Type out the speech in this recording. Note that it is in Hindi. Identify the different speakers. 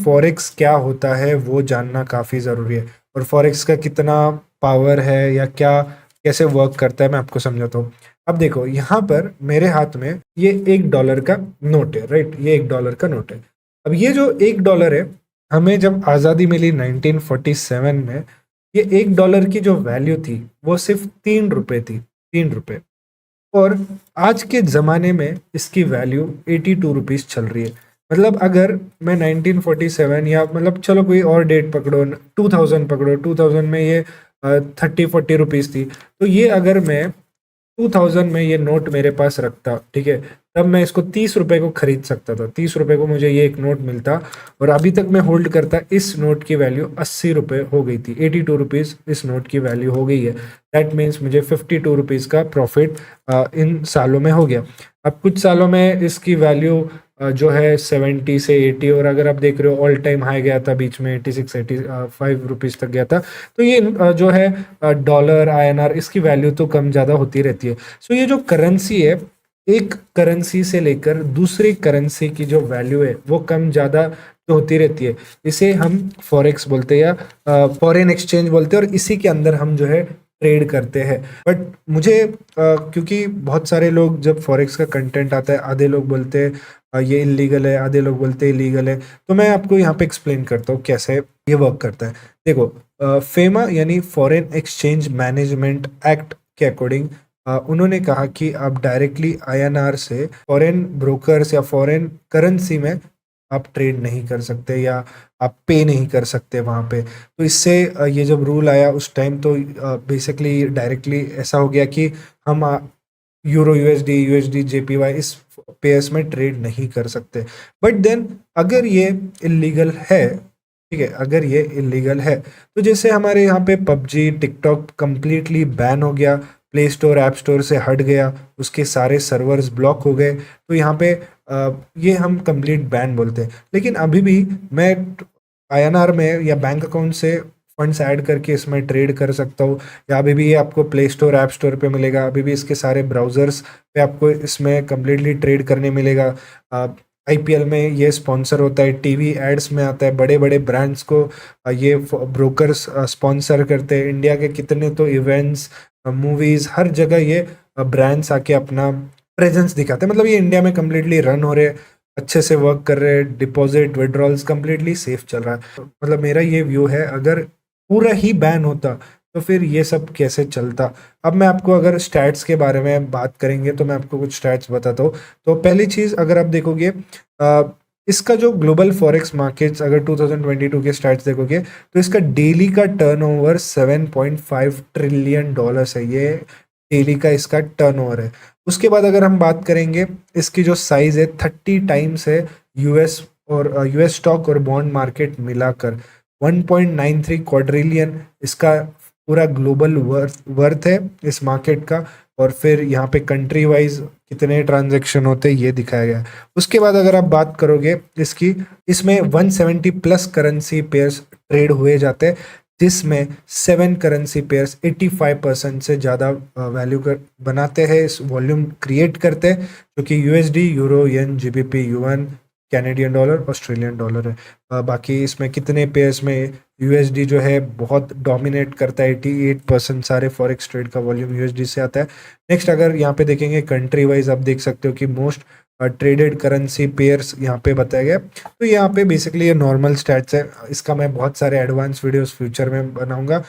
Speaker 1: फॉरेक्स क्या होता है वो जानना काफ़ी ज़रूरी है, और फॉरेक्स का कितना पावर है या क्या कैसे वर्क करता है मैं आपको समझाता हूँ। अब देखो यहाँ पर मेरे हाथ में ये $1 का नोट है, राइट? ये $1 का नोट है। अब ये जो $1 है, हमें जब आज़ादी मिली 1947 में, ये $1 की जो वैल्यू थी वो सिर्फ 3 रुपए थी, 3 रुपए। और आज के ज़माने में इसकी वैल्यू 82 रुपीज़ चल रही है। मतलब अगर मैं 1947 या मतलब चलो कोई और डेट पकड़ो, 2000 पकड़ो, 2000 में ये 30-40 रुपीज़ थी। तो ये अगर मैं 2000 में ये नोट मेरे पास रखता, ठीक है, तब मैं इसको 30 रुपए को खरीद सकता था। 30 रुपए को मुझे ये एक नोट मिलता, और अभी तक मैं होल्ड करता। इस नोट की वैल्यू 80 रुपए हो गई थी, 82 रुपीज़ इस नोट की वैल्यू हो गई है। दैट मीन्स मुझे 52 रुपीज़ का प्रॉफिट इन सालों में हो गया। अब कुछ सालों में इसकी वैल्यू जो है 70 से 80, और अगर आप देख रहे हो ऑल टाइम हाई गया था बीच में, 86-85 रुपीज़ तक गया था। तो ये जो है डॉलर INR, इसकी वैल्यू तो कम ज़्यादा होती रहती है। सो ये जो करेंसी है, एक करेंसी से लेकर दूसरी करेंसी की जो वैल्यू है वो कम ज़्यादा तो होती रहती है। इसे हम फॉरेक्स बोलते हैं या फॉरेन एक्सचेंज बोलते हैं, और इसी के अंदर हम जो है ट्रेड करते हैं। बट मुझे क्योंकि बहुत सारे लोग जब फॉरेक्स का कंटेंट आता है, आधे लोग बोलते हैं ये इलीगल है, आधे लोग बोलते हैं इलीगल है। तो मैं आपको यहाँ पे एक्सप्लेन करता हूँ कैसे ये वर्क करता है। देखो, फेमा यानी फॉरेन एक्सचेंज मैनेजमेंट एक्ट के अकॉर्डिंग उन्होंने कहा कि आप डायरेक्टली INR से फॉरेन ब्रोकर्स या फॉरेन करेंसी में आप ट्रेड नहीं कर सकते, या आप पे नहीं कर सकते वहाँ पे। तो इससे ये जब रूल आया उस टाइम, तो बेसिकली डायरेक्टली ऐसा हो गया कि हम यूरो USD JPY इस पेयर्स में ट्रेड नहीं कर सकते। बट देन अगर ये इलीगल है, ठीक है, अगर ये इलीगल है, तो जैसे हमारे यहाँ पे पबजी, टिकटॉक कंप्लीटली बैन हो गया, प्ले स्टोर ऐप स्टोर से हट गया, उसके सारे सर्वर्स ब्लॉक हो गए, तो यहाँ पे ये हम कंप्लीट बैन बोलते हैं। लेकिन अभी भी मैं INR में या बैंक अकाउंट से फंड्स ऐड करके इसमें ट्रेड कर सकता हूँ, या अभी भी ये आपको प्ले स्टोर ऐप स्टोर पे मिलेगा, अभी भी इसके सारे ब्राउजर्स पे आपको इसमें कम्प्लीटली ट्रेड करने मिलेगा। IPL में ये स्पॉन्सर होता है, टीवी एड्स में आता है, बड़े बड़े ब्रांड्स को ये ब्रोकर्स स्पॉन्सर करते हैं। इंडिया के कितने तो इवेंट्स, मूवीज, हर जगह ये ब्रांड्स आके अपना प्रेजेंस दिखाते हैं। मतलब ये इंडिया में कम्प्लीटली रन हो रहे हैं, अच्छे से वर्क कर रहे हैं, डिपॉजिट विड्रॉल्स कम्प्लीटली सेफ चल रहा है। मतलब मेरा ये व्यू है, अगर पूरा ही बैन होता तो फिर ये सब कैसे चलता। अब मैं आपको अगर स्टैट्स के बारे में बात करेंगे तो मैं आपको कुछ स्टैट्स बताता हूँ। तो पहली चीज़, अगर आप देखोगे इसका जो ग्लोबल फॉरेक्स मार्केट्स, अगर 2022 के स्टैट्स देखोगे, तो इसका डेली का टर्नओवर $7.5 ट्रिलियन है। ये डेली का इसका टर्नओवर है। उसके बाद अगर हम बात करेंगे, इसकी जो साइज है 30 टाइम्स है यूएस और US स्टॉक और बॉन्ड मार्केट मिलाकर। 1.93 क्वाड्रिलियन इसका पूरा ग्लोबल वर्थ है इस मार्केट का। और फिर यहाँ पे कंट्री वाइज कितने ट्रांजैक्शन होते हैं ये दिखाया गया है। उसके बाद अगर आप बात करोगे इसकी, इसमें 170 प्लस करेंसी पेयर्स ट्रेड हुए जाते हैं, जिसमें 7 करेंसी पेयर्स 85% से ज़्यादा वैल्यू कर बनाते हैं, इस वॉल्यूम क्रिएट करते हैं, जो कि USD, यूरो, येन, GBP, yuan, Canadian dollar, Australian dollar है। बाकी इसमें कितने पेयर्स में USD जो है बहुत डोमिनेट करता है, 88% सारे फॉरेक्स ट्रेड का वॉल्यूम USD से आता है। नेक्स्ट अगर यहाँ पे देखेंगे कंट्री वाइज, आप देख सकते हो कि मोस्ट ट्रेडेड करेंसी पेयर्स यहाँ पे बताया गया। तो यहाँ पे बेसिकली ये नॉर्मल स्टैट्स है, इसका मैं बहुत सारे एडवांस वीडियोस फ्यूचर में बनाऊंगा।